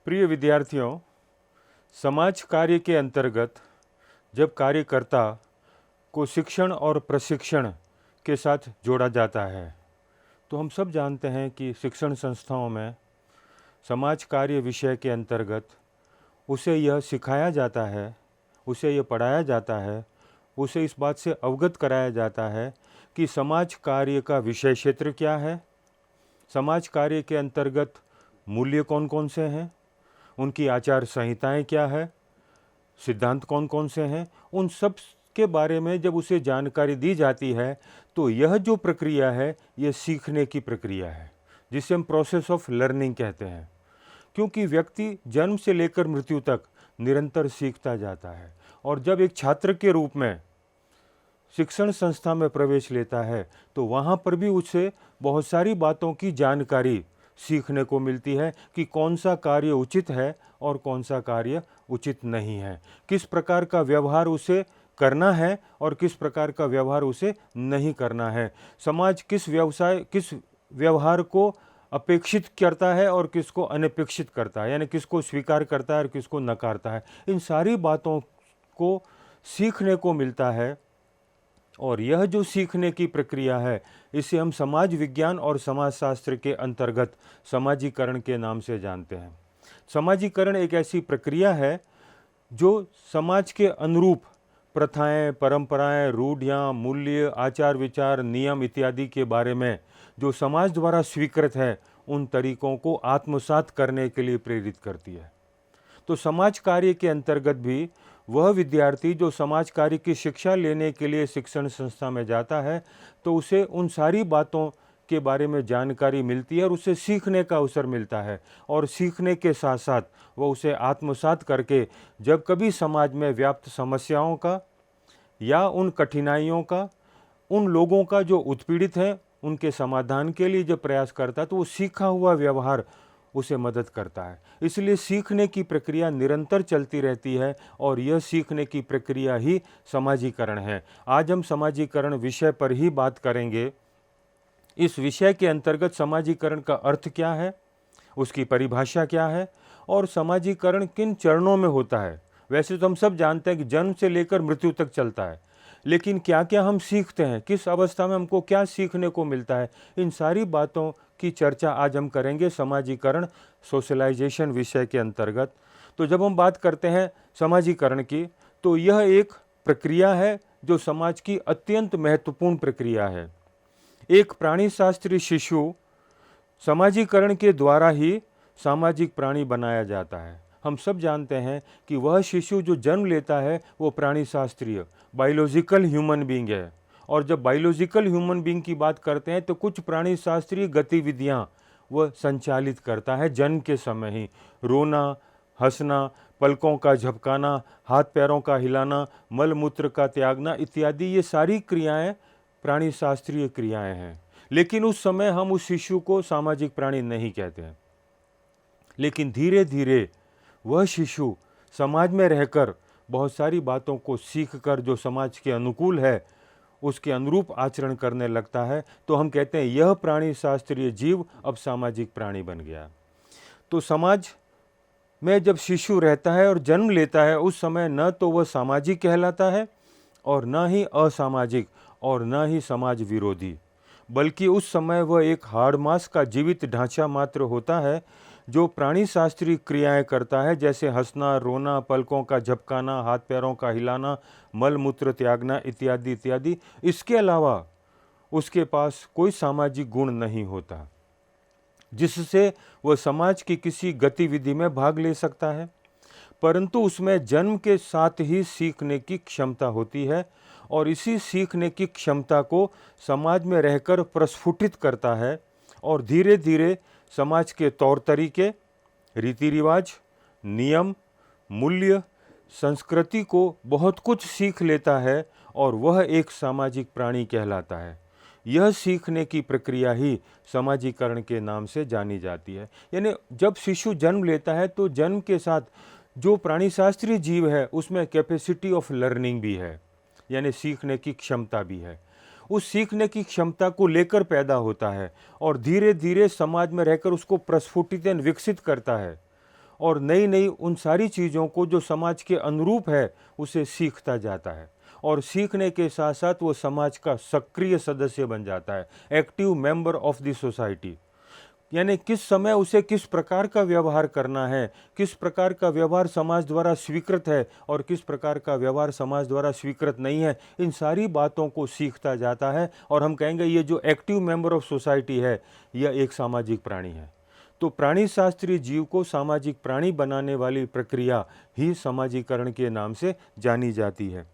प्रिय विद्यार्थियों, समाज कार्य के अंतर्गत जब कार्यकर्ता को शिक्षण और प्रशिक्षण के साथ जोड़ा जाता है, तो हम सब जानते हैं कि शिक्षण संस्थाओं में समाज कार्य विषय के अंतर्गत उसे यह सिखाया जाता है, उसे यह पढ़ाया जाता है, उसे इस बात से अवगत कराया जाता है कि समाज कार्य का विषय क्षेत्र क्या है, समाज कार्य के अंतर्गत मूल्य कौन कौन से हैं, उनकी आचार संहिताएं क्या है, सिद्धांत कौन कौन से हैं, उन सब के बारे में जब उसे जानकारी दी जाती है तो यह जो प्रक्रिया है ये सीखने की प्रक्रिया है, जिसे हम प्रोसेस ऑफ लर्निंग कहते हैं। क्योंकि व्यक्ति जन्म से लेकर मृत्यु तक निरंतर सीखता जाता है और जब एक छात्र के रूप में शिक्षण संस्था में प्रवेश लेता है तो वहाँ पर भी उसे बहुत सारी बातों की जानकारी सीखने को मिलती है कि कौन सा कार्य उचित है और कौन सा कार्य उचित नहीं है, किस प्रकार का व्यवहार उसे करना है और किस प्रकार का व्यवहार उसे नहीं करना है, समाज किस व्यवहार को अपेक्षित करता है और किसको अनपेक्षित करता है, यानी किसको स्वीकार करता है और किसको नकारता है। इन सारी बातों को सीखने को मिलता है और यह जो सीखने की प्रक्रिया है इसे हम समाज विज्ञान और समाजशास्त्र के अंतर्गत समाजीकरण के नाम से जानते हैं। समाजीकरण एक ऐसी प्रक्रिया है जो समाज के अनुरूप प्रथाएं, परंपराएं, रूढ़ियाँ, मूल्य, आचार विचार, नियम इत्यादि के बारे में जो समाज द्वारा स्वीकृत है उन तरीकों को आत्मसात करने के लिए प्रेरित करती है। तो समाज कार्य के अंतर्गत भी वह विद्यार्थी जो समाज कार्य की शिक्षा लेने के लिए शिक्षण संस्था में जाता है तो उसे उन सारी बातों के बारे में जानकारी मिलती है और उसे सीखने का अवसर मिलता है और सीखने के साथ साथ वह उसे आत्मसात करके जब कभी समाज में व्याप्त समस्याओं का या उन कठिनाइयों का, उन लोगों का जो उत्पीड़ित हैं उनके समाधान के लिए जब प्रयास करता है तो वो सीखा हुआ व्यवहार उसे मदद करता है। इसलिए सीखने की प्रक्रिया निरंतर चलती रहती है और यह सीखने की प्रक्रिया ही समाजीकरण है। आज हम समाजीकरण विषय पर ही बात करेंगे। इस विषय के अंतर्गत समाजीकरण का अर्थ क्या है, उसकी परिभाषा क्या है और समाजीकरण किन चरणों में होता है। वैसे तो हम सब जानते हैं कि जन्म से लेकर मृत्यु तक चलता है, लेकिन क्या क्या हम सीखते हैं, किस अवस्था में हमको क्या सीखने को मिलता है, इन सारी बातों की चर्चा आज हम करेंगे समाजीकरण सोशलाइजेशन विषय के अंतर्गत। तो जब हम बात करते हैं समाजीकरण की तो यह एक प्रक्रिया है जो समाज की अत्यंत महत्वपूर्ण प्रक्रिया है। एक प्राणी शास्त्रीय शिशु समाजीकरण के द्वारा ही सामाजिक प्राणी बनाया जाता है। हम सब जानते हैं कि वह शिशु जो जन्म लेता है वो प्राणी शास्त्रीय बायोलॉजिकल ह्यूमन बीइंग है और जब बायोलॉजिकल ह्यूमन बीइंग की बात करते हैं तो कुछ प्राणी शास्त्रीय गतिविधियाँ वह संचालित करता है जन्म के समय ही। रोना, हंसना, पलकों का झपकाना, हाथ पैरों का हिलाना, मल मूत्र का त्यागना इत्यादि ये सारी क्रियाएं प्राणी शास्त्रीय क्रियाएं हैं। लेकिन उस समय हम उस शिशु को सामाजिक प्राणी नहीं कहते हैं। लेकिन धीरे धीरे वह शिशु समाज में रहकर बहुत सारी बातों को सीखकर जो समाज के अनुकूल है उसके अनुरूप आचरण करने लगता है तो हम कहते हैं यह प्राणी शास्त्रीय जीव अब सामाजिक प्राणी बन गया। तो समाज में जब शिशु रहता है और जन्म लेता है उस समय न तो वह सामाजिक कहलाता है और न ही असामाजिक और न ही समाज विरोधी, बल्कि उस समय वह एक हाड़ मांस का जीवित ढांचा मात्र होता है जो प्राणी शास्त्रीय क्रियाएं करता है, जैसे हंसना, रोना, पलकों का झपकाना, हाथ पैरों का हिलाना, मल मूत्र त्यागना इत्यादि इत्यादि। इसके अलावा उसके पास कोई सामाजिक गुण नहीं होता जिससे वह समाज की किसी गतिविधि में भाग ले सकता है, परंतु उसमें जन्म के साथ ही सीखने की क्षमता होती है और इसी सीखने की क्षमता को समाज में रहकर प्रस्फुटित करता है और धीरे धीरे समाज के तौर तरीके, रीति रिवाज, नियम, मूल्य, संस्कृति को बहुत कुछ सीख लेता है और वह एक सामाजिक प्राणी कहलाता है। यह सीखने की प्रक्रिया ही समाजीकरण के नाम से जानी जाती है। यानी जब शिशु जन्म लेता है तो जन्म के साथ जो प्राणी शास्त्रीय जीव है उसमें कैपेसिटी ऑफ लर्निंग भी है, यानी सीखने की क्षमता भी है। उस सीखने की क्षमता को लेकर पैदा होता है और धीरे धीरे समाज में रहकर उसको प्रस्फुटित विकसित करता है और नई नई उन सारी चीज़ों को जो समाज के अनुरूप है उसे सीखता जाता है, और सीखने के साथ साथ वो समाज का सक्रिय सदस्य बन जाता है, active member of the society. यानी किस समय उसे किस प्रकार का व्यवहार करना है, किस प्रकार का व्यवहार समाज द्वारा स्वीकृत है और किस प्रकार का व्यवहार समाज द्वारा स्वीकृत नहीं है, इन सारी बातों को सीखता जाता है। और हम कहेंगे ये जो एक्टिव मेंबर ऑफ सोसाइटी है यह एक सामाजिक प्राणी है। तो प्राणी शास्त्रीय जीव को सामाजिक प्राणी बनाने वाली प्रक्रिया ही समाजीकरण के नाम से जानी जाती है।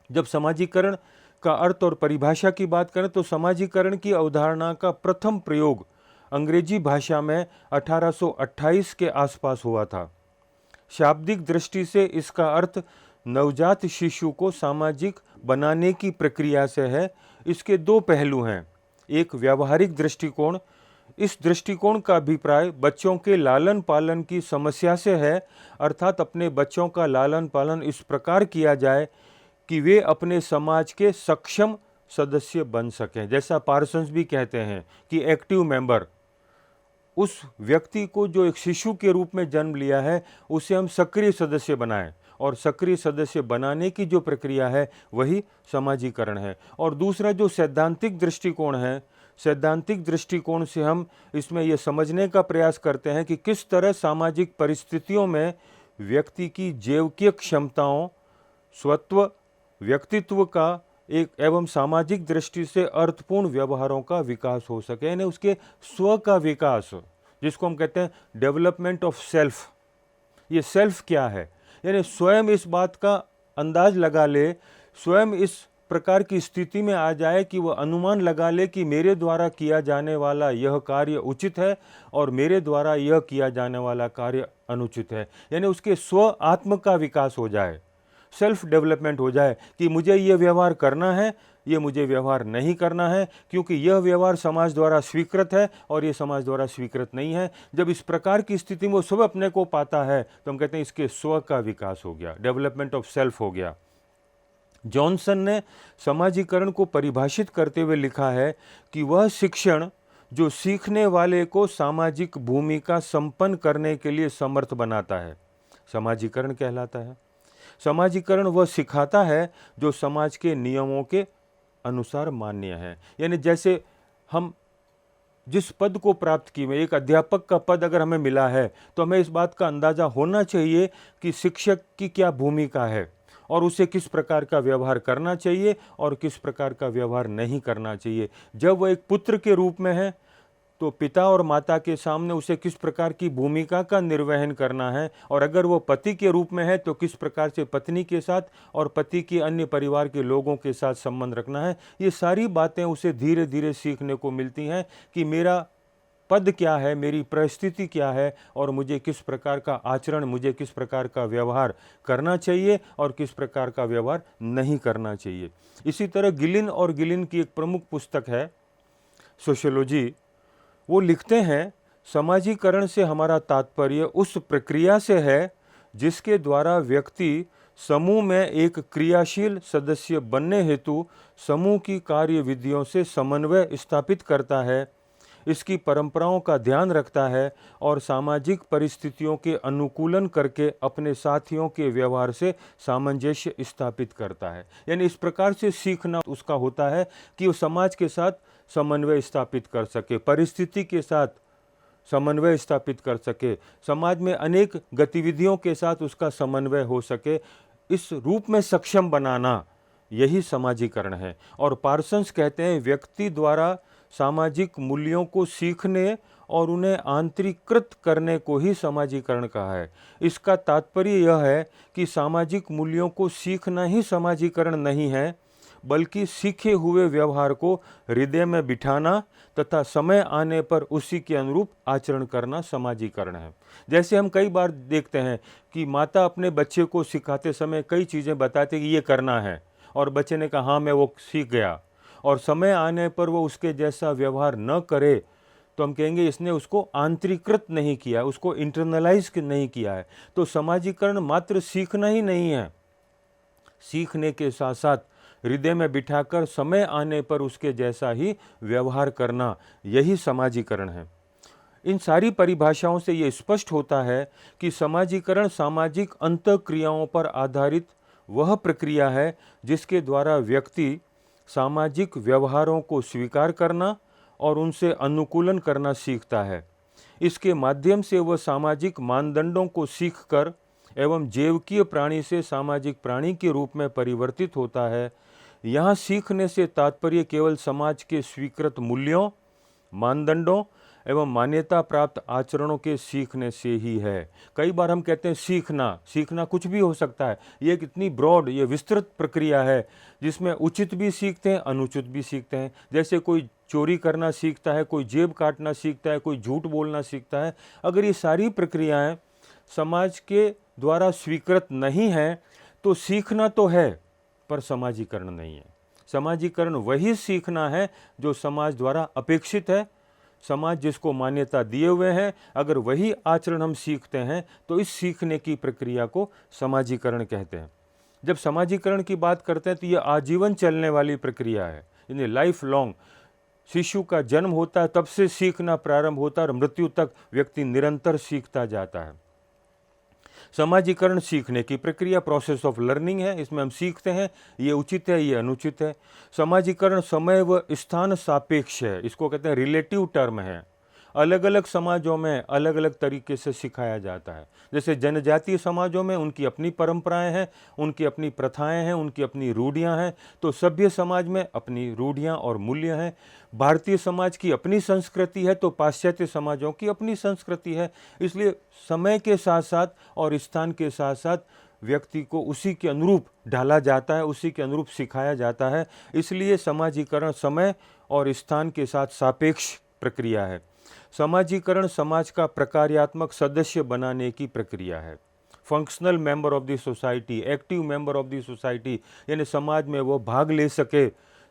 जब समाजीकरण का अर्थ और परिभाषा की बात करें तो समाजीकरण की अवधारणा का प्रथम प्रयोग अंग्रेजी भाषा में 1828 के आसपास हुआ था। शाब्दिक दृष्टि से इसका अर्थ नवजात शिशु को सामाजिक बनाने की प्रक्रिया से है। इसके दो पहलू हैं, एक व्यावहारिक दृष्टिकोण। इस दृष्टिकोण का अभिप्राय बच्चों के लालन पालन की समस्या से है, अर्थात अपने बच्चों का लालन पालन इस प्रकार किया जाए कि वे अपने समाज के सक्षम सदस्य बन सकें। जैसा पार्सन्स भी कहते हैं कि एक्टिव मेंबर, उस व्यक्ति को जो एक शिशु के रूप में जन्म लिया है उसे हम सक्रिय सदस्य बनाएं, और सक्रिय सदस्य बनाने की जो प्रक्रिया है वही समाजीकरण है। और दूसरा जो सैद्धांतिक दृष्टिकोण है, सैद्धांतिक दृष्टिकोण से हम इसमें यह समझने का प्रयास करते हैं कि किस तरह सामाजिक परिस्थितियों में व्यक्ति की जैविक क्षमताओं, स्वत्व, व्यक्तित्व का एक एवं सामाजिक दृष्टि से अर्थपूर्ण व्यवहारों का विकास हो सके, यानी उसके स्व का विकास, जिसको हम कहते हैं डेवलपमेंट ऑफ सेल्फ। ये सेल्फ क्या है, यानी स्वयं इस बात का अंदाज लगा ले, स्वयं इस प्रकार की स्थिति में आ जाए कि वह अनुमान लगा ले कि मेरे द्वारा किया जाने वाला यह कार्य उचित है और मेरे द्वारा यह किया जाने वाला कार्य अनुचित है। यानी उसके स्व आत्म का विकास हो जाए, सेल्फ डेवलपमेंट हो जाए कि मुझे ये व्यवहार करना है, ये मुझे व्यवहार नहीं करना है, क्योंकि यह व्यवहार समाज द्वारा स्वीकृत है और ये समाज द्वारा स्वीकृत नहीं है। जब इस प्रकार की स्थिति में वो सब अपने को पाता है तो हम कहते हैं इसके स्व का विकास हो गया, डेवलपमेंट ऑफ सेल्फ हो गया। जॉनसन ने समाजीकरण को परिभाषित करते हुए लिखा है कि वह शिक्षण जो सीखने वाले को सामाजिक भूमिका संपन्न करने के लिए समर्थ बनाता है, समाजीकरण कहलाता है। समाजीकरण वह सिखाता है जो समाज के नियमों के अनुसार मान्य है। यानी जैसे हम जिस पद को प्राप्त किए, एक अध्यापक का पद अगर हमें मिला है तो हमें इस बात का अंदाज़ा होना चाहिए कि शिक्षक की क्या भूमिका है और उसे किस प्रकार का व्यवहार करना चाहिए और किस प्रकार का व्यवहार नहीं करना चाहिए। जब वह एक पुत्र के रूप में है तो पिता और माता के सामने उसे किस प्रकार की भूमिका का निर्वहन करना है, और अगर वो पति के रूप में है तो किस प्रकार से पत्नी के साथ और पति के अन्य परिवार के लोगों के साथ संबंध रखना है। ये सारी बातें उसे धीरे धीरे सीखने को मिलती हैं कि मेरा पद क्या है, मेरी परिस्थिति क्या है और मुझे किस प्रकार का आचरण, मुझे किस प्रकार का व्यवहार करना चाहिए और किस प्रकार का व्यवहार नहीं करना चाहिए। इसी तरह गिलिन और गिलिन की एक प्रमुख पुस्तक है सोशियोलॉजी, वो लिखते हैं समाजीकरण से हमारा तात्पर्य उस प्रक्रिया से है जिसके द्वारा व्यक्ति समूह में एक क्रियाशील सदस्य बनने हेतु समूह की कार्यविधियों से समन्वय स्थापित करता है, इसकी परंपराओं का ध्यान रखता है और सामाजिक परिस्थितियों के अनुकूलन करके अपने साथियों के व्यवहार से सामंजस्य स्थापित करता है। यानी इस प्रकार से सीखना उसका होता है कि वो समाज के साथ समन्वय स्थापित कर सके, परिस्थिति के साथ समन्वय स्थापित कर सके, समाज में अनेक गतिविधियों के साथ उसका समन्वय हो सके, इस रूप में सक्षम बनाना यही समाजीकरण है। और पार्सन्स कहते हैं व्यक्ति द्वारा सामाजिक मूल्यों को सीखने और उन्हें आंतरिकृत करने को ही समाजीकरण कहा है। इसका तात्पर्य यह है कि सामाजिक मूल्यों को सीखना ही समाजीकरण नहीं है, बल्कि सीखे हुए व्यवहार को हृदय में बिठाना तथा समय आने पर उसी के अनुरूप आचरण करना समाजीकरण है। जैसे हम कई बार देखते हैं कि माता अपने बच्चे को सिखाते समय कई चीज़ें बताती कि ये करना है और बच्चे ने कहा हाँ मैं वो सीख गया, और समय आने पर वो उसके जैसा व्यवहार न करे तो हम कहेंगे इसने उसको आंतरिकृत नहीं किया, उसको इंटरनलाइज नहीं किया है। तो समाजीकरण मात्र सीखना ही नहीं है, सीखने के साथ साथ हृदय में बिठाकर समय आने पर उसके जैसा ही व्यवहार करना, यही समाजीकरण है। इन सारी परिभाषाओं से ये स्पष्ट होता है कि समाजीकरण सामाजिक अंतःक्रियाओं पर आधारित वह प्रक्रिया है जिसके द्वारा व्यक्ति सामाजिक व्यवहारों को स्वीकार करना और उनसे अनुकूलन करना सीखता है। इसके माध्यम से वह सामाजिक मानदंडों को सीखकर एवं जैविकीय प्राणी से सामाजिक प्राणी के रूप में परिवर्तित होता है। यहाँ सीखने से तात्पर्य केवल समाज के स्वीकृत मूल्यों, मानदंडों एवं मान्यता प्राप्त आचरणों के सीखने से ही है। कई बार हम कहते हैं सीखना कुछ भी हो सकता है। ये एक इतनी ब्रॉड, ये विस्तृत प्रक्रिया है जिसमें उचित भी सीखते हैं, अनुचित भी सीखते हैं। जैसे कोई चोरी करना सीखता है, कोई जेब काटना सीखता है, कोई झूठ बोलना सीखता है। अगर ये सारी प्रक्रियाएं समाज के द्वारा स्वीकृत नहीं हैं तो सीखना तो है पर समाजीकरण नहीं है। समाजीकरण वही सीखना है जो समाज द्वारा अपेक्षित है। समाज जिसको मान्यता दिए हुए हैं, अगर वही आचरण हम सीखते हैं तो इस सीखने की प्रक्रिया को समाजीकरण कहते हैं। जब समाजीकरण की बात करते हैं तो ये आजीवन चलने वाली प्रक्रिया है, यानी लाइफ लॉन्ग। शिशु का जन्म होता है तब से सीखना प्रारंभ होता है और मृत्यु तक व्यक्ति निरंतर सीखता जाता है। समाजीकरण सीखने की प्रक्रिया, प्रोसेस ऑफ लर्निंग है। इसमें हम सीखते हैं, ये उचित है, ये अनुचित है। समाजीकरण समय व स्थान सापेक्ष है, इसको कहते हैं रिलेटिव टर्म है। अलग अलग समाजों में अलग अलग तरीके से सिखाया जाता है। जैसे जनजातीय समाजों में उनकी अपनी परंपराएं हैं, उनकी अपनी प्रथाएं हैं, उनकी अपनी रूढ़ियां हैं। तो सभ्य समाज में अपनी रूढ़ियां और मूल्य हैं। भारतीय समाज की अपनी संस्कृति है तो पाश्चात्य समाजों की अपनी संस्कृति है। इसलिए समय के साथ साथ और स्थान के साथ साथ व्यक्ति को उसी के अनुरूप ढाला जाता है, उसी के अनुरूप सिखाया जाता है। इसलिए समाजीकरण समय और स्थान के साथ सापेक्ष प्रक्रिया है। समाजीकरण समाज का प्रकार्यात्मक सदस्य बनाने की प्रक्रिया है। Functional member of the society, active member of the society, यानी समाज में वो भाग ले सके,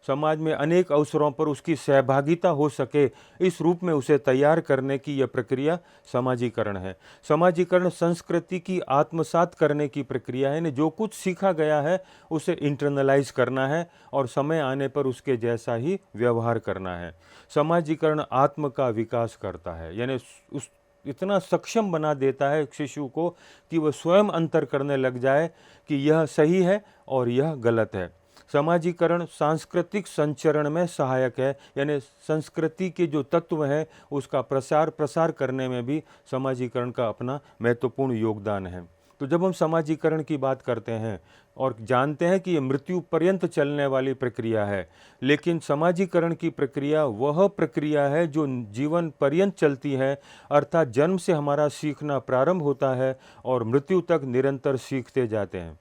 समाज में अनेक अवसरों पर उसकी सहभागिता हो सके, इस रूप में उसे तैयार करने की यह प्रक्रिया समाजीकरण है। समाजीकरण संस्कृति की आत्मसात करने की प्रक्रिया है, यानी जो कुछ सीखा गया है उसे इंटरनलाइज करना है और समय आने पर उसके जैसा ही व्यवहार करना है। समाजीकरण आत्म का विकास करता है, यानी उस इतना सक्षम बना देता है शिशु को कि वह स्वयं अंतर करने लग जाए कि यह सही है और यह गलत है। समाजीकरण सांस्कृतिक संचरण में सहायक है, यानी संस्कृति के जो तत्व हैं उसका प्रसार करने में भी समाजीकरण का अपना महत्वपूर्ण योगदान है। तो जब हम समाजीकरण की बात करते हैं और जानते हैं कि ये मृत्यु पर्यंत चलने वाली प्रक्रिया है, लेकिन समाजीकरण की प्रक्रिया वह प्रक्रिया है जो जीवन पर्यंत चलती है, अर्थात जन्म से हमारा सीखना प्रारंभ होता है और मृत्यु तक निरंतर सीखते जाते हैं।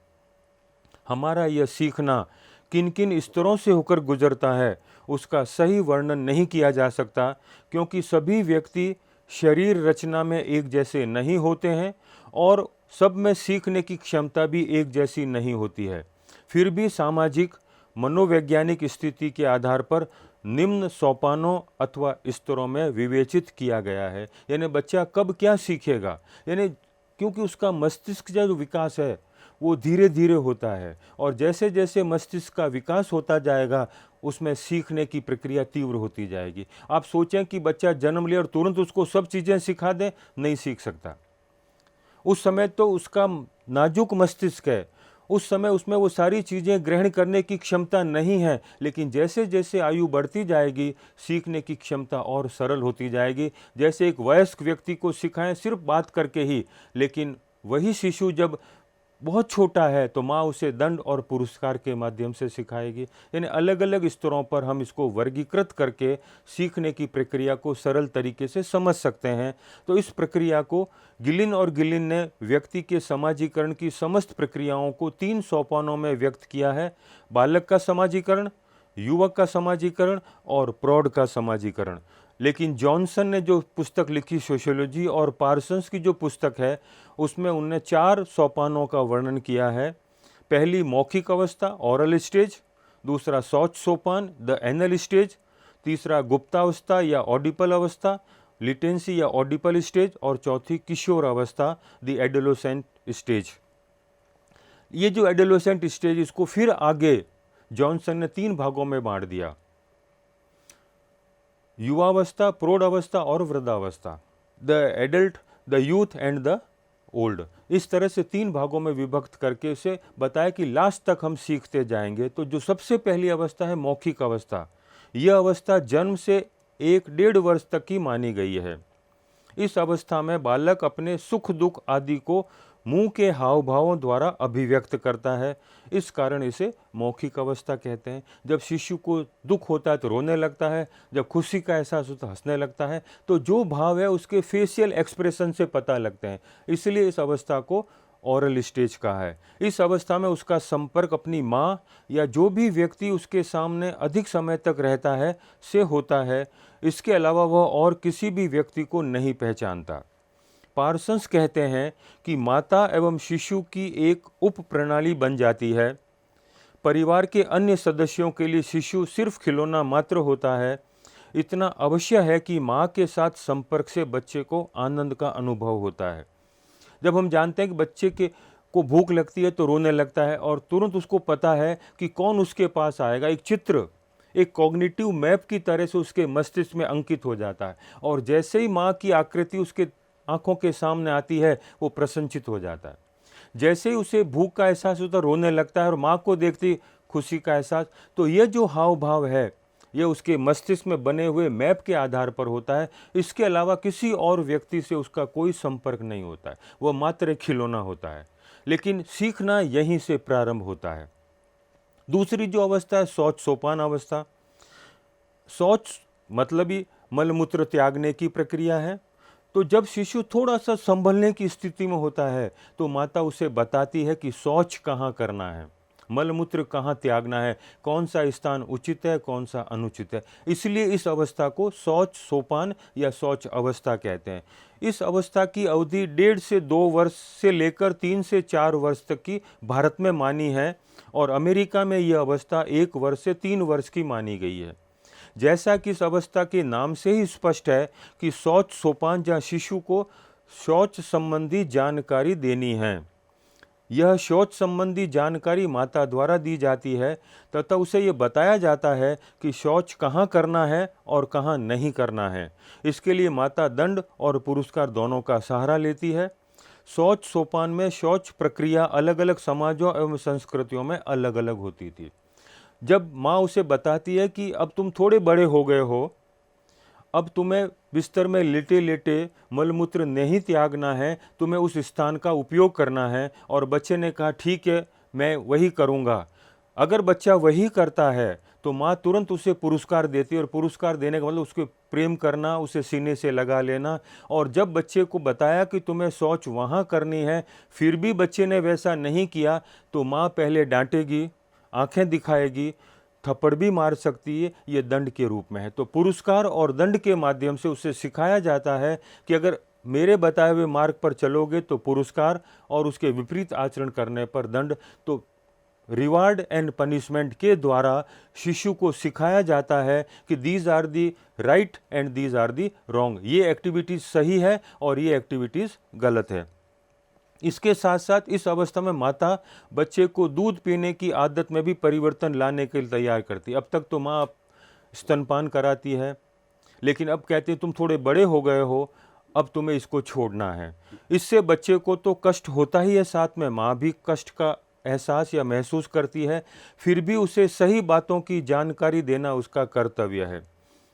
हमारा यह सीखना किन किन स्तरों से होकर गुजरता है उसका सही वर्णन नहीं किया जा सकता, क्योंकि सभी व्यक्ति शरीर रचना में एक जैसे नहीं होते हैं और सब में सीखने की क्षमता भी एक जैसी नहीं होती है। फिर भी सामाजिक मनोवैज्ञानिक स्थिति के आधार पर निम्न सोपानों अथवा स्तरों में विवेचित किया गया है, यानी बच्चा कब क्या सीखेगा, यानी क्योंकि उसका मस्तिष्क का जो विकास है वो धीरे धीरे होता है और जैसे जैसे मस्तिष्क का विकास होता जाएगा उसमें सीखने की प्रक्रिया तीव्र होती जाएगी। आप सोचें कि बच्चा जन्म ले और तुरंत उसको सब चीज़ें सिखा दें, नहीं सीख सकता। उस समय तो उसका नाजुक मस्तिष्क है, उस समय उसमें वो सारी चीज़ें ग्रहण करने की क्षमता नहीं है, लेकिन जैसे जैसे आयु बढ़ती जाएगी सीखने की क्षमता और सरल होती जाएगी। जैसे एक वयस्क व्यक्ति को सिखाएं सिर्फ बात करके ही, लेकिन वही शिशु जब बहुत छोटा है तो माँ उसे दंड और पुरस्कार के माध्यम से सिखाएगी। यानी अलग अलग स्तरों पर हम इसको वर्गीकृत करके सीखने की प्रक्रिया को सरल तरीके से समझ सकते हैं। तो इस प्रक्रिया को गिलिन और गिलिन ने व्यक्ति के समाजीकरण की समस्त प्रक्रियाओं को 3 सोपानों में व्यक्त किया है: बालक का समाजीकरण, युवक का समाजीकरण और प्रौढ़ का समाजीकरण। लेकिन जॉनसन ने जो पुस्तक लिखी सोशियोलॉजी और पार्सन्स की जो पुस्तक है उसमें उनने 4 सोपानों का वर्णन किया है। पहली मौखिक अवस्था ओरल स्टेज, दूसरा शौच सोपान द एनल स्टेज, तीसरा गुप्तावस्था या ऑडिपल अवस्था लिटेंसी या ऑडिपल स्टेज और चौथी किशोर अवस्था द एडोलेसेंट स्टेज। ये जो एडोलेसेंट स्टेज इसको फिर आगे जॉनसन ने 3 भागों में बांट दिया: युवावस्था, प्रौढ़ अवस्था और वृद्धावस्था। The adult, the youth and the old. इस तरह से 3 भागों में विभक्त करके उसे बताया कि लास्ट तक हम सीखते जाएंगे। तो जो सबसे पहली अवस्था है मौखिक अवस्था, यह अवस्था जन्म से 1-1.5 वर्ष तक की मानी गई है। इस अवस्था में बालक अपने सुख दुख आदि को मुंह के हाव भावों द्वारा अभिव्यक्त करता है, इस कारण इसे मौखिक अवस्था कहते हैं। जब शिशु को दुख होता है तो रोने लगता है, जब खुशी का एहसास होता है हंसने लगता है। तो जो भाव है उसके फेशियल एक्सप्रेशन से पता लगते हैं, इसलिए इस अवस्था को ओरल स्टेज कहा है। इस अवस्था में उसका संपर्क अपनी माँ या जो भी व्यक्ति उसके सामने अधिक समय तक रहता है से होता है। इसके अलावा वह और किसी भी व्यक्ति को नहीं पहचानता। पार्सन्स कहते हैं कि माता एवं शिशु की एक उप प्रणाली बन जाती है। परिवार के अन्य सदस्यों के लिए शिशु सिर्फ खिलौना मात्र होता है। इतना अवश्य है कि माँ के साथ संपर्क से बच्चे को आनंद का अनुभव होता है। जब हम जानते हैं कि बच्चे को भूख लगती है तो रोने लगता है और तुरंत उसको पता है कि कौन उसके पास आएगा। एक चित्र, एक कॉग्निटिव मैप की तरह से उसके मस्तिष्क में अंकित हो जाता है और जैसे ही माँ की आकृति उसके आंखों के सामने आती है वो प्रसन्नचित हो जाता है। जैसे ही उसे भूख का एहसास होता है रोने लगता है और माँ को देखती खुशी का एहसास। तो ये जो हाव भाव है ये उसके मस्तिष्क में बने हुए मैप के आधार पर होता है। इसके अलावा किसी और व्यक्ति से उसका कोई संपर्क नहीं होता है, वह मात्र एक खिलौना होता है। लेकिन सीखना यहीं से प्रारंभ होता है। दूसरी जो अवस्था है शौच सोपान अवस्था। शौच मतलब ही मलमूत्र त्यागने की प्रक्रिया है। तो जब शिशु थोड़ा सा संभलने की स्थिति में होता है तो माता उसे बताती है कि शौच कहाँ करना है, मलमूत्र कहाँ त्यागना है, कौन सा स्थान उचित है, कौन सा अनुचित है। इसलिए इस अवस्था को शौच सोपान या शौच अवस्था कहते हैं। इस अवस्था की अवधि 1.5 से 2 वर्ष से लेकर 3 से 4 वर्ष तक की भारत में मानी है और अमेरिका में यह अवस्था 1 वर्ष से 3 वर्ष की मानी गई है। जैसा कि इस अवस्था के नाम से ही स्पष्ट है कि शौच सोपान जहाँ शिशु को शौच संबंधी जानकारी देनी है। यह शौच संबंधी जानकारी माता द्वारा दी जाती है तथा उसे ये बताया जाता है कि शौच कहाँ करना है और कहाँ नहीं करना है। इसके लिए माता दंड और पुरस्कार दोनों का सहारा लेती है। शौच सोपान में शौच प्रक्रिया अलग अलग समाजों एवं संस्कृतियों में अलग अलग होती थी। जब माँ उसे बताती है कि अब तुम थोड़े बड़े हो गए हो, अब तुम्हें बिस्तर में लेटे लेटे मलमूत्र नहीं त्यागना है, तुम्हें उस स्थान का उपयोग करना है। और बच्चे ने कहा ठीक है मैं वही करूँगा। अगर बच्चा वही करता है तो माँ तुरंत उसे पुरस्कार देती है और पुरस्कार देने का मतलब उसके प्रेम करना, उसे सीने से लगा लेना। और जब बच्चे को बताया कि तुम्हें शौच वहाँ करनी है फिर भी बच्चे ने वैसा नहीं किया तो माँ पहले डांटेगी, आंखें दिखाएगी, थप्पड़ भी मार सकती है, ये दंड के रूप में है। तो पुरस्कार और दंड के माध्यम से उसे सिखाया जाता है कि अगर मेरे बताए हुए मार्ग पर चलोगे तो पुरस्कार और उसके विपरीत आचरण करने पर दंड। तो रिवार्ड एंड पनिशमेंट के द्वारा शिशु को सिखाया जाता है कि these are the right and these are the wrong, ये एक्टिविटीज़ सही है और ये एक्टिविटीज़ गलत है। इसके साथ साथ इस अवस्था में माता बच्चे को दूध पीने की आदत में भी परिवर्तन लाने के लिए तैयार करती है। अब तक तो माँ स्तनपान कराती है, लेकिन अब कहती है तुम थोड़े बड़े हो गए हो, अब तुम्हें इसको छोड़ना है। इससे बच्चे को तो कष्ट होता ही है, साथ में माँ भी कष्ट का एहसास या महसूस करती है, फिर भी उसे सही बातों की जानकारी देना उसका कर्तव्य है।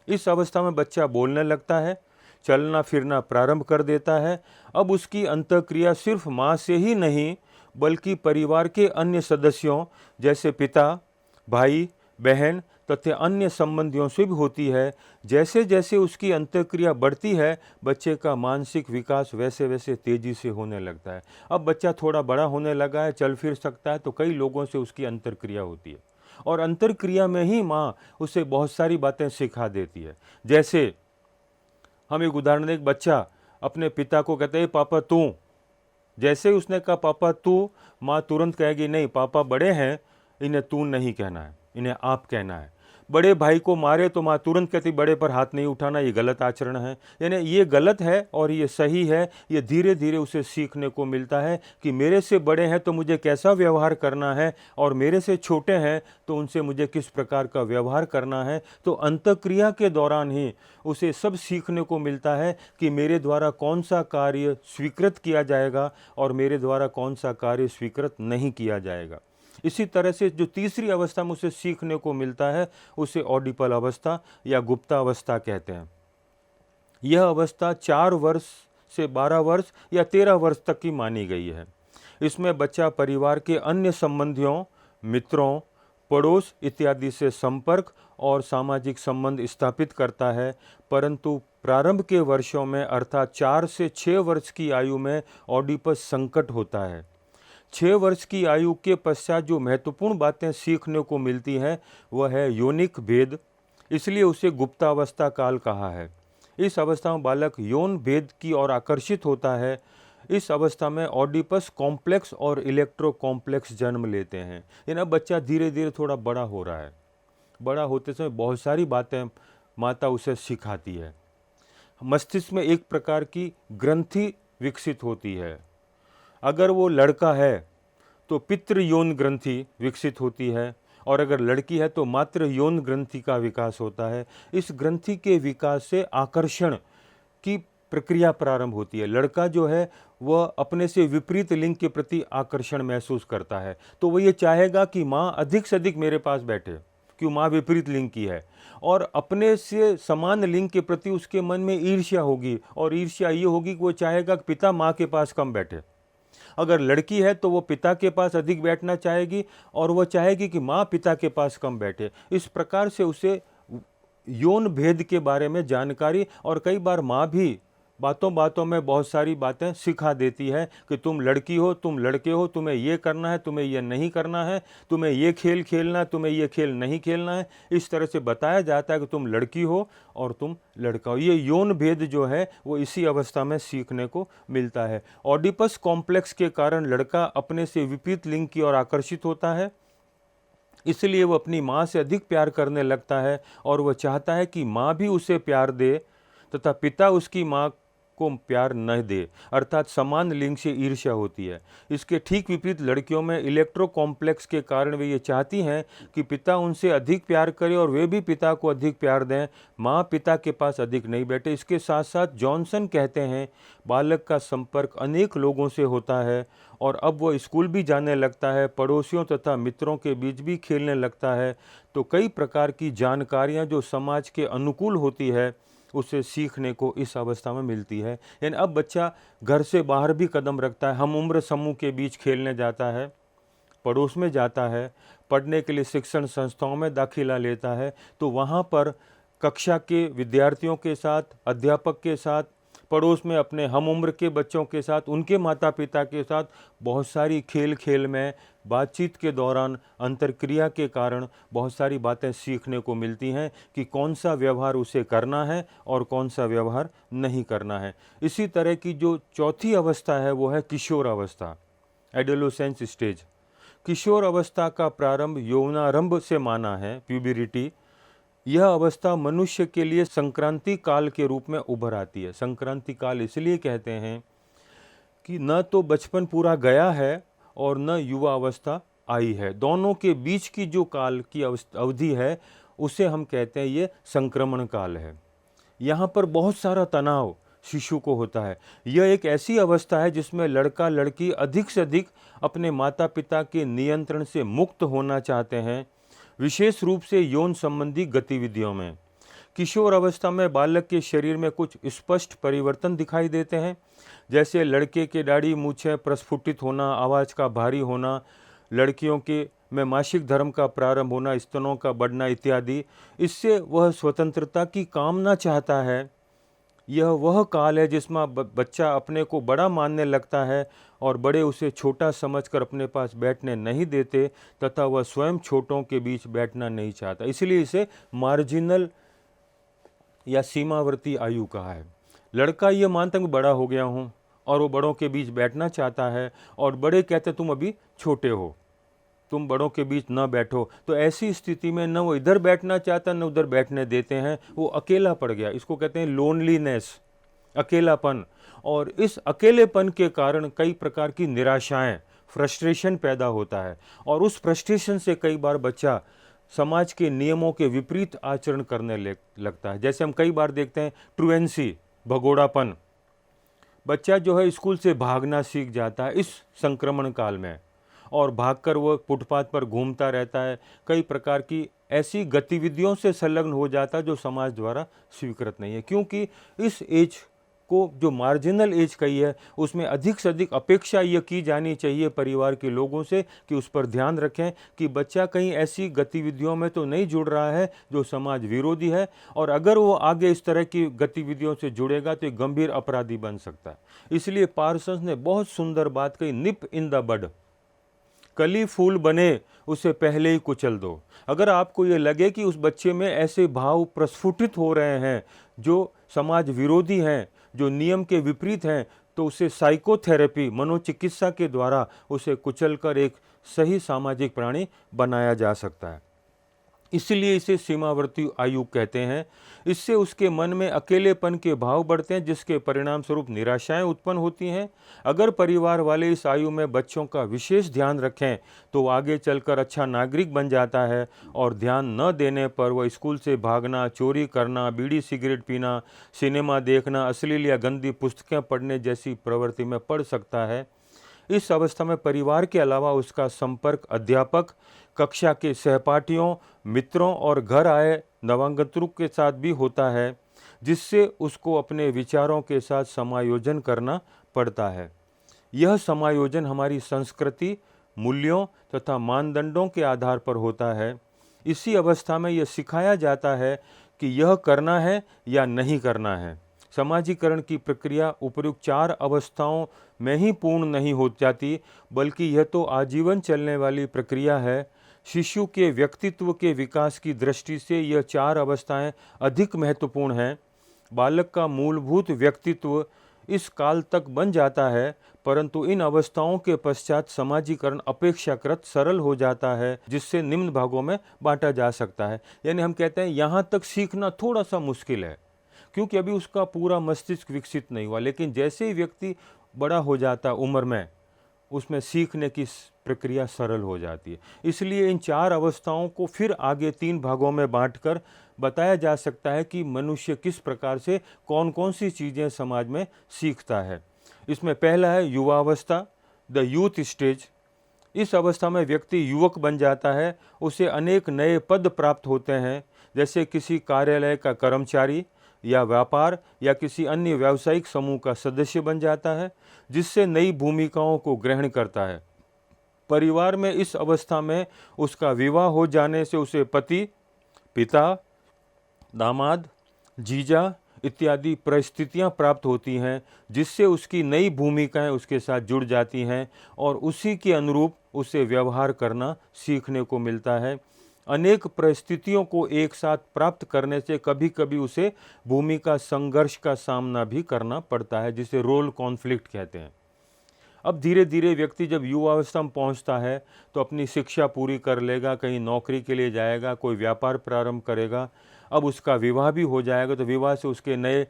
इस अवस्था में बच्चा बोलने लगता है, चलना फिरना प्रारंभ कर देता है। अब उसकी अंतःक्रिया सिर्फ माँ से ही नहीं बल्कि परिवार के अन्य सदस्यों जैसे पिता, भाई, बहन तथा अन्य संबंधियों से भी होती है। जैसे जैसे उसकी अंतःक्रिया बढ़ती है बच्चे का मानसिक विकास वैसे वैसे तेजी से होने लगता है। अब बच्चा थोड़ा बड़ा होने लगा है, चल फिर सकता है, तो कई लोगों से उसकी अंतर्क्रिया होती है और अंतर्क्रिया में ही माँ उसे बहुत सारी बातें सिखा देती है। जैसे हम एक उदाहरण दें, एक बच्चा अपने पिता को कहता है पापा तू, जैसे ही उसने कहा पापा तू, माँ तुरंत कहेगी नहीं पापा बड़े हैं, इन्हें तू नहीं कहना है, इन्हें आप कहना है। बड़े भाई को मारे तो माँ तुरंत कहती बड़े पर हाथ नहीं उठाना, ये गलत आचरण है। यानी ये गलत है और ये सही है। ये धीरे धीरे उसे सीखने को मिलता है कि मेरे से बड़े हैं तो मुझे कैसा व्यवहार करना है और मेरे से छोटे हैं तो उनसे मुझे किस प्रकार का व्यवहार करना है। तो अंतःक्रिया के दौरान ही उसे सब सीखने को मिलता है कि मेरे द्वारा कौन सा कार्य स्वीकृत किया जाएगा और मेरे द्वारा कौन सा कार्य स्वीकृत नहीं किया जाएगा। इसी तरह से जो तीसरी अवस्था में उसे सीखने को मिलता है उसे ऑडिपल अवस्था या गुप्तावस्था कहते हैं। यह अवस्था 4 वर्ष से 12 वर्ष या 13 वर्ष तक की मानी गई है। इसमें बच्चा परिवार के अन्य संबंधियों, मित्रों, पड़ोस इत्यादि से संपर्क और सामाजिक संबंध स्थापित करता है, परंतु प्रारंभ के वर्षों में अर्थात 4 से 6 वर्ष की आयु में ऑडिपस संकट होता है। 6 वर्ष की आयु के पश्चात जो महत्वपूर्ण बातें सीखने को मिलती हैं वह है योनिक भेद, इसलिए उसे गुप्तावस्था काल कहा है। इस अवस्था में बालक यौन भेद की ओर आकर्षित होता है। इस अवस्था में ऑडिपस कॉम्प्लेक्स और इलेक्ट्रो कॉम्प्लेक्स जन्म लेते हैं। यानी बच्चा धीरे धीरे थोड़ा बड़ा हो रहा है। बड़ा होते समय बहुत सारी बातें माता उसे सिखाती है। मस्तिष्क में एक प्रकार की ग्रंथि विकसित होती है। अगर वो लड़का है तो पितृ यौन ग्रंथि विकसित होती है और अगर लड़की है तो मातृ यौन ग्रंथि का विकास होता है। इस ग्रंथि के विकास से आकर्षण की प्रक्रिया प्रारंभ होती है। लड़का जो है वह अपने से विपरीत लिंग के प्रति आकर्षण महसूस करता है, तो वह ये चाहेगा कि माँ अधिक से अधिक मेरे पास बैठे, क्यों माँ विपरीत लिंग की है, और अपने से समान लिंग के प्रति उसके मन में ईर्ष्या होगी और ईर्ष्या ये होगी कि वो चाहेगा कि पिता माँ के पास कम बैठे। अगर लड़की है तो वो पिता के पास अधिक बैठना चाहेगी और वो चाहेगी कि माँ पिता के पास कम बैठे। इस प्रकार से उसे यौन भेद के बारे में जानकारी, और कई बार माँ भी बातों बातों में बहुत सारी बातें सिखा देती है कि तुम लड़की हो, तुम लड़के हो, तुम्हें ये करना है, तुम्हें ये नहीं करना है, तुम्हें ये खेल खेलना है, तुम्हें ये खेल नहीं खेलना है। इस तरह से बताया जाता है कि तुम लड़की हो और तुम लड़का हो। ये यौन भेद जो है वो इसी अवस्था में सीखने को मिलता है। ऑडिपस कॉम्प्लेक्स के कारण लड़का अपने से विपरीत लिंग की ओर आकर्षित होता है, इसलिए वो अपनी माँ से अधिक प्यार करने लगता है और वह चाहता है कि माँ भी उसे प्यार दे तथा पिता उसकी माँ को प्यार न दे, अर्थात समान लिंग से ईर्ष्या होती है। इसके ठीक विपरीत लड़कियों में इलेक्ट्रो कॉम्प्लेक्स के कारण वे ये चाहती हैं कि पिता उनसे अधिक प्यार करे और वे भी पिता को अधिक प्यार दें, माँ पिता के पास अधिक नहीं बैठे। इसके साथ साथ जॉनसन कहते हैं बालक का संपर्क अनेक लोगों से होता है और अब वो स्कूल भी जाने लगता है, पड़ोसियों तथा मित्रों के बीच भी खेलने लगता है, तो कई प्रकार की जानकारियाँ जो समाज के अनुकूल होती है उसे सीखने को इस अवस्था में मिलती है। यानी अब बच्चा घर से बाहर भी कदम रखता है, हम उम्र समूह के बीच खेलने जाता है, पड़ोस में जाता है, पढ़ने के लिए शिक्षण संस्थाओं में दाखिला लेता है, तो वहाँ पर कक्षा के विद्यार्थियों के साथ, अध्यापक के साथ, पड़ोस में अपने हम उम्र के बच्चों के साथ, उनके माता पिता के साथ बहुत सारी खेल खेल में बातचीत के दौरान अंतर्क्रिया के कारण बहुत सारी बातें सीखने को मिलती हैं कि कौन सा व्यवहार उसे करना है और कौन सा व्यवहार नहीं करना है। इसी तरह की जो चौथी अवस्था है वो है किशोर अवस्था, एडोलेसेंस स्टेज। किशोर अवस्था का प्रारंभ यौवनारंभ से माना है, प्यूबरिटी। यह अवस्था मनुष्य के लिए संक्रांति काल के रूप में उभर आती है। संक्रांति काल इसलिए कहते हैं कि न तो बचपन पूरा गया है और न युवा अवस्था आई है, दोनों के बीच की जो काल की अवधि है उसे हम कहते हैं ये संक्रमण काल है। यहाँ पर बहुत सारा तनाव शिशु को होता है। यह एक ऐसी अवस्था है जिसमें लड़का लड़की अधिक से अधिक अपने माता पिता के नियंत्रण से मुक्त होना चाहते हैं, विशेष रूप से यौन संबंधी गतिविधियों में। किशोर अवस्था में बालक के शरीर में कुछ स्पष्ट परिवर्तन दिखाई देते हैं, जैसे लड़के के दाढ़ी मूछें प्रस्फुटित होना, आवाज़ का भारी होना, लड़कियों के में मासिक धर्म का प्रारंभ होना, स्तनों का बढ़ना इत्यादि। इससे वह स्वतंत्रता की कामना चाहता है। यह वह काल है जिसमें बच्चा अपने को बड़ा मानने लगता है और बड़े उसे छोटा समझकर अपने पास बैठने नहीं देते तथा वह स्वयं छोटों के बीच बैठना नहीं चाहता। इसलिए इसे मार्जिनल या सीमावर्ती आयु कहा है। लड़का ये मानता है कि बड़ा हो गया हूँ और वो बड़ों के बीच बैठना चाहता है और बड़े कहते तुम अभी छोटे हो। तुम बड़ों के बीच न बैठो, तो ऐसी स्थिति में न वो इधर बैठना चाहता न उधर बैठने देते हैं, वो अकेला पड़ गया। इसको कहते हैं लोनलीनेस, अकेलापन। और इस अकेलेपन के कारण कई प्रकार की निराशाएं, फ्रस्ट्रेशन पैदा होता है, और उस फ्रस्ट्रेशन से कई बार बच्चा समाज के नियमों के विपरीत आचरण करने लगता है। जैसे हम कई बार देखते हैं ट्रुएंसी, भगोड़ापन। बच्चा जो है स्कूल से भागना सीख जाता है इस संक्रमण काल में, और भागकर वो फुटपाथ पर घूमता रहता है, कई प्रकार की ऐसी गतिविधियों से संलग्न हो जाता है जो समाज द्वारा स्वीकृत नहीं है। क्योंकि इस एज को जो मार्जिनल एज कही है, उसमें अधिक से अधिक अपेक्षा ये की जानी चाहिए परिवार के लोगों से कि उस पर ध्यान रखें कि बच्चा कहीं ऐसी गतिविधियों में तो नहीं जुड़ रहा है जो समाज विरोधी है, और अगर वो आगे इस तरह की गतिविधियों से जुड़ेगा तो एक गंभीर अपराधी बन सकता है। इसलिए पार्सन्स ने बहुत सुंदर बात कही, निप इन द बड, कली फूल बने उसे पहले ही कुचल दो। अगर आपको ये लगे कि उस बच्चे में ऐसे भाव प्रस्फुटित हो रहे हैं जो समाज विरोधी हैं, जो नियम के विपरीत हैं, तो उसे साइकोथेरेपी, मनोचिकित्सा के द्वारा उसे कुचलकर एक सही सामाजिक प्राणी बनाया जा सकता है। इसलिए इसे सीमावर्ती आयु कहते हैं। इससे उसके मन में अकेलेपन के भाव बढ़ते हैं, जिसके परिणाम स्वरूप निराशाएं उत्पन्न होती हैं। अगर परिवार वाले इस आयु में बच्चों का विशेष ध्यान रखें तो आगे चलकर अच्छा नागरिक बन जाता है, और ध्यान न देने पर वह स्कूल से भागना, चोरी करना, बीड़ी सिगरेट पीना, सिनेमा देखना, अश्लील या गंदी पुस्तकें पढ़ने जैसी प्रवृत्ति में पड़ सकता है। इस अवस्था में परिवार के अलावा उसका संपर्क अध्यापक, कक्षा के सहपाठियों, मित्रों और घर आए नवागंतुकों के साथ भी होता है, जिससे उसको अपने विचारों के साथ समायोजन करना पड़ता है। यह समायोजन हमारी संस्कृति, मूल्यों तथा मानदंडों के आधार पर होता है। इसी अवस्था में यह सिखाया जाता है कि यह करना है या नहीं करना है। समाजीकरण की प्रक्रिया उपर्युक्त 4 अवस्थाओं में ही पूर्ण नहीं हो जाती, बल्कि यह तो आजीवन चलने वाली प्रक्रिया है। शिशु के व्यक्तित्व के विकास की दृष्टि से यह 4 अवस्थाएं अधिक महत्वपूर्ण हैं। बालक का मूलभूत व्यक्तित्व इस काल तक बन जाता है, परंतु इन अवस्थाओं के पश्चात समाजीकरण अपेक्षाकृत सरल हो जाता है, जिससे निम्न भागों में बांटा जा सकता है। यानी हम कहते हैं यहाँ तक सीखना थोड़ा सा मुश्किल है, क्योंकि अभी उसका पूरा मस्तिष्क विकसित नहीं हुआ, लेकिन जैसे ही व्यक्ति बड़ा हो जाता उम्र में, उसमें सीखने की प्रक्रिया सरल हो जाती है। इसलिए इन 4 अवस्थाओं को फिर आगे 3 भागों में बांटकर बताया जा सकता है कि मनुष्य किस प्रकार से कौन कौन सी चीज़ें समाज में सीखता है। इसमें पहला है युवावस्था, द यूथ स्टेज। इस अवस्था में व्यक्ति युवक बन जाता है, उसे अनेक नए पद प्राप्त होते हैं, जैसे किसी कार्यालय का कर्मचारी या व्यापार या किसी अन्य व्यावसायिक समूह का सदस्य बन जाता है, जिससे नई भूमिकाओं को ग्रहण करता है। परिवार में इस अवस्था में उसका विवाह हो जाने से उसे पति, पिता, दामाद, जीजा इत्यादि परिस्थितियां प्राप्त होती हैं, जिससे उसकी नई भूमिकाएं उसके साथ जुड़ जाती हैं और उसी के अनुरूप उसे व्यवहार करना सीखने को मिलता है। अनेक परिस्थितियों को एक साथ प्राप्त करने से कभी कभी उसे भूमिका संघर्ष का सामना भी करना पड़ता है, जिसे रोल कॉन्फ्लिक्ट कहते हैं। अब धीरे धीरे व्यक्ति जब युवावस्था में पहुंचता है तो अपनी शिक्षा पूरी कर लेगा, कहीं नौकरी के लिए जाएगा, कोई व्यापार प्रारंभ करेगा। अब उसका विवाह भी हो जाएगा, तो विवाह से उसके नए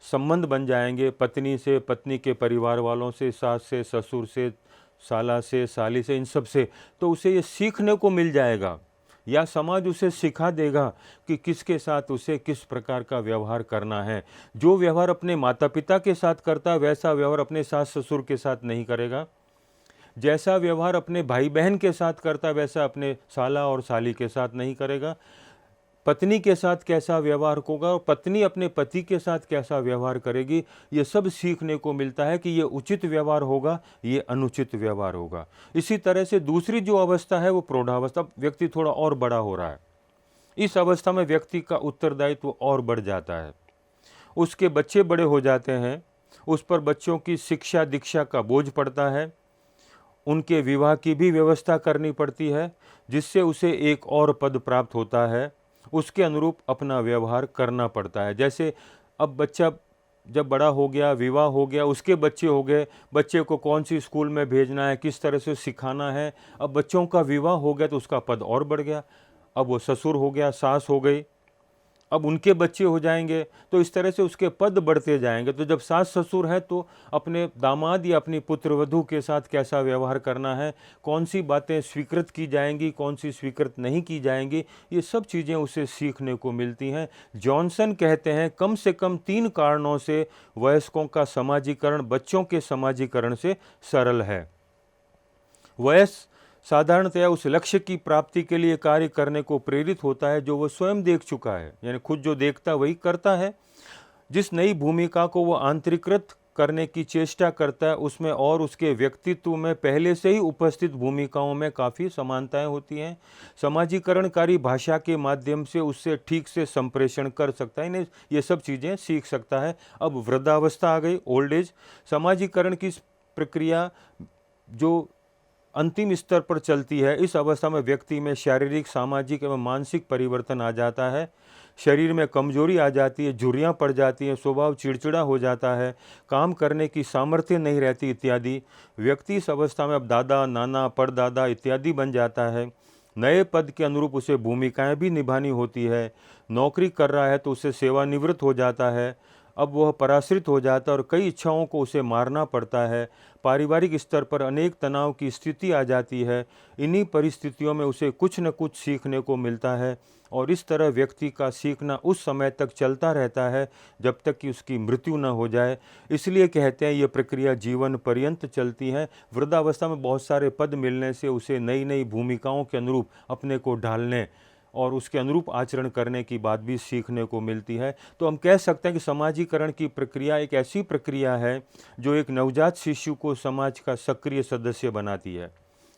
संबंध बन जाएंगे, पत्नी से, पत्नी के परिवार वालों से, सास से, ससुर से, साला से, साली से, इन सब से। तो उसे ये सीखने को मिल जाएगा, या समाज उसे सिखा देगा कि किसके साथ उसे किस प्रकार का व्यवहार करना है। जो व्यवहार अपने माता पिता के साथ करता है, वैसा व्यवहार अपने सास ससुर के साथ नहीं करेगा। जैसा व्यवहार अपने भाई बहन के साथ करता है, वैसा अपने साला और साली के साथ नहीं करेगा। पत्नी के साथ कैसा व्यवहार होगा और पत्नी अपने पति के साथ कैसा व्यवहार करेगी, ये सब सीखने को मिलता है कि ये उचित व्यवहार होगा, ये अनुचित व्यवहार होगा। इसी तरह से दूसरी जो अवस्था है वो प्रौढ़ावस्था, व्यक्ति थोड़ा और बड़ा हो रहा है। इस अवस्था में व्यक्ति का उत्तरदायित्व और बढ़ जाता है, उसके बच्चे बड़े हो जाते हैं, उस पर बच्चों की शिक्षा दीक्षा का बोझ पड़ता है, उनके विवाह की भी व्यवस्था करनी पड़ती है, जिससे उसे एक और पद प्राप्त होता है, उसके अनुरूप अपना व्यवहार करना पड़ता है। जैसे अब बच्चा जब बड़ा हो गया, विवाह हो गया, उसके बच्चे हो गए, बच्चे को कौन सी स्कूल में भेजना है, किस तरह से सिखाना है। अब बच्चों का विवाह हो गया तो उसका पद और बढ़ गया, अब वो ससुर हो गया, सास हो गई, अब उनके बच्चे हो जाएंगे, तो इस तरह से उसके पद बढ़ते जाएंगे। तो जब सास ससुर है तो अपने दामाद या अपनी पुत्रवधू के साथ कैसा व्यवहार करना है, कौन सी बातें स्वीकृत की जाएंगी, कौन सी स्वीकृत नहीं की जाएंगी, ये सब चीज़ें उसे सीखने को मिलती हैं। जॉनसन कहते हैं कम से कम 3 कारणों से वयस्कों का समाजीकरण बच्चों के समाजीकरण से सरल है। वयस्क साधारणतया उस लक्ष्य की प्राप्ति के लिए कार्य करने को प्रेरित होता है जो वह स्वयं देख चुका है, यानी खुद जो देखता है वही करता है। जिस नई भूमिका को वह आंतरिकृत करने की चेष्टा करता है उसमें और उसके व्यक्तित्व में पहले से ही उपस्थित भूमिकाओं में काफ़ी समानताएं होती हैं। समाजीकरणकारी भाषा के माध्यम से उससे ठीक से संप्रेषण कर सकता है, इन्हें ये सब चीज़ें सीख सकता है। अब वृद्धावस्था आ गई, ओल्ड एज। समाजीकरण की प्रक्रिया जो अंतिम स्तर पर चलती है, इस अवस्था में व्यक्ति में शारीरिक, सामाजिक एवं मानसिक परिवर्तन आ जाता है। शरीर में कमजोरी आ जाती है, झुर्रियाँ पड़ जाती हैं, स्वभाव चिड़चिड़ा हो जाता है, काम करने की सामर्थ्य नहीं रहती इत्यादि। व्यक्ति इस अवस्था में अब दादा, नाना, परदादा इत्यादि बन जाता है। नए पद के अनुरूप उसे भूमिकाएं भी निभानी होती है। नौकरी कर रहा है तो उसे सेवानिवृत्त हो जाता है, अब वह पराश्रित हो जाता है और कई इच्छाओं को उसे मारना पड़ता है। पारिवारिक स्तर पर अनेक तनाव की स्थिति आ जाती है। इन्हीं परिस्थितियों में उसे कुछ न कुछ सीखने को मिलता है और इस तरह व्यक्ति का सीखना उस समय तक चलता रहता है जब तक कि उसकी मृत्यु न हो जाए। इसलिए कहते हैं ये प्रक्रिया जीवन पर्यंत चलती है। वृद्धावस्था में बहुत सारे पद मिलने से उसे नई नई भूमिकाओं के अनुरूप अपने को ढालने और उसके अनुरूप आचरण करने की बात भी सीखने को मिलती है। तो हम कह सकते हैं कि समाजीकरण की प्रक्रिया एक ऐसी प्रक्रिया है जो एक नवजात शिशु को समाज का सक्रिय सदस्य बनाती है।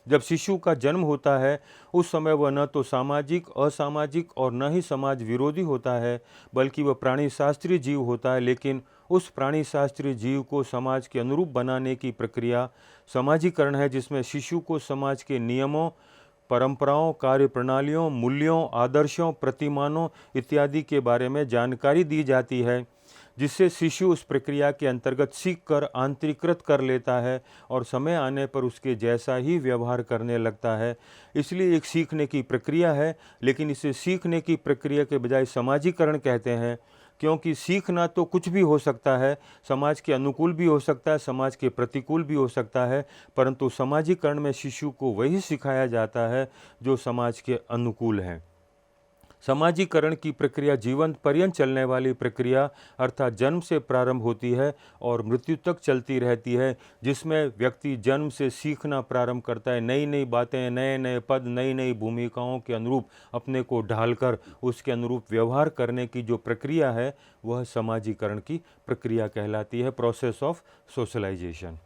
जब शिशु का जन्म होता है उस समय वह न तो सामाजिक, असामाजिक और न ही समाज विरोधी होता है, बल्कि वह प्राणी शास्त्रीय जीव होता है। लेकिन उस प्राणी शास्त्रीय जीव को समाज के अनुरूप बनाने की प्रक्रिया समाजीकरण है, जिसमें शिशु को समाज के नियमों, परंपराओं, कार्य प्रणालियों, मूल्यों, आदर्शों, प्रतिमानों इत्यादि के बारे में जानकारी दी जाती है, जिससे शिशु उस प्रक्रिया के अंतर्गत सीखकर आंतरिकृत कर लेता है और समय आने पर उसके जैसा ही व्यवहार करने लगता है। इसलिए एक सीखने की प्रक्रिया है, लेकिन इसे सीखने की प्रक्रिया के बजाय समाजीकरण कहते हैं, क्योंकि सीखना तो कुछ भी हो सकता है, समाज के अनुकूल भी हो सकता है, समाज के प्रतिकूल भी हो सकता है, परंतु समाजीकरण में शिशु को वही सिखाया जाता है जो समाज के अनुकूल है। समाजीकरण की प्रक्रिया जीवन पर्यंत चलने वाली प्रक्रिया अर्थात जन्म से प्रारंभ होती है और मृत्यु तक चलती रहती है, जिसमें व्यक्ति जन्म से सीखना प्रारंभ करता है, नई नई बातें, नए नए पद, नई नई भूमिकाओं के अनुरूप अपने को ढालकर उसके अनुरूप व्यवहार करने की जो प्रक्रिया है वह समाजीकरण की प्रक्रिया कहलाती है, प्रोसेस ऑफ सोशलाइजेशन।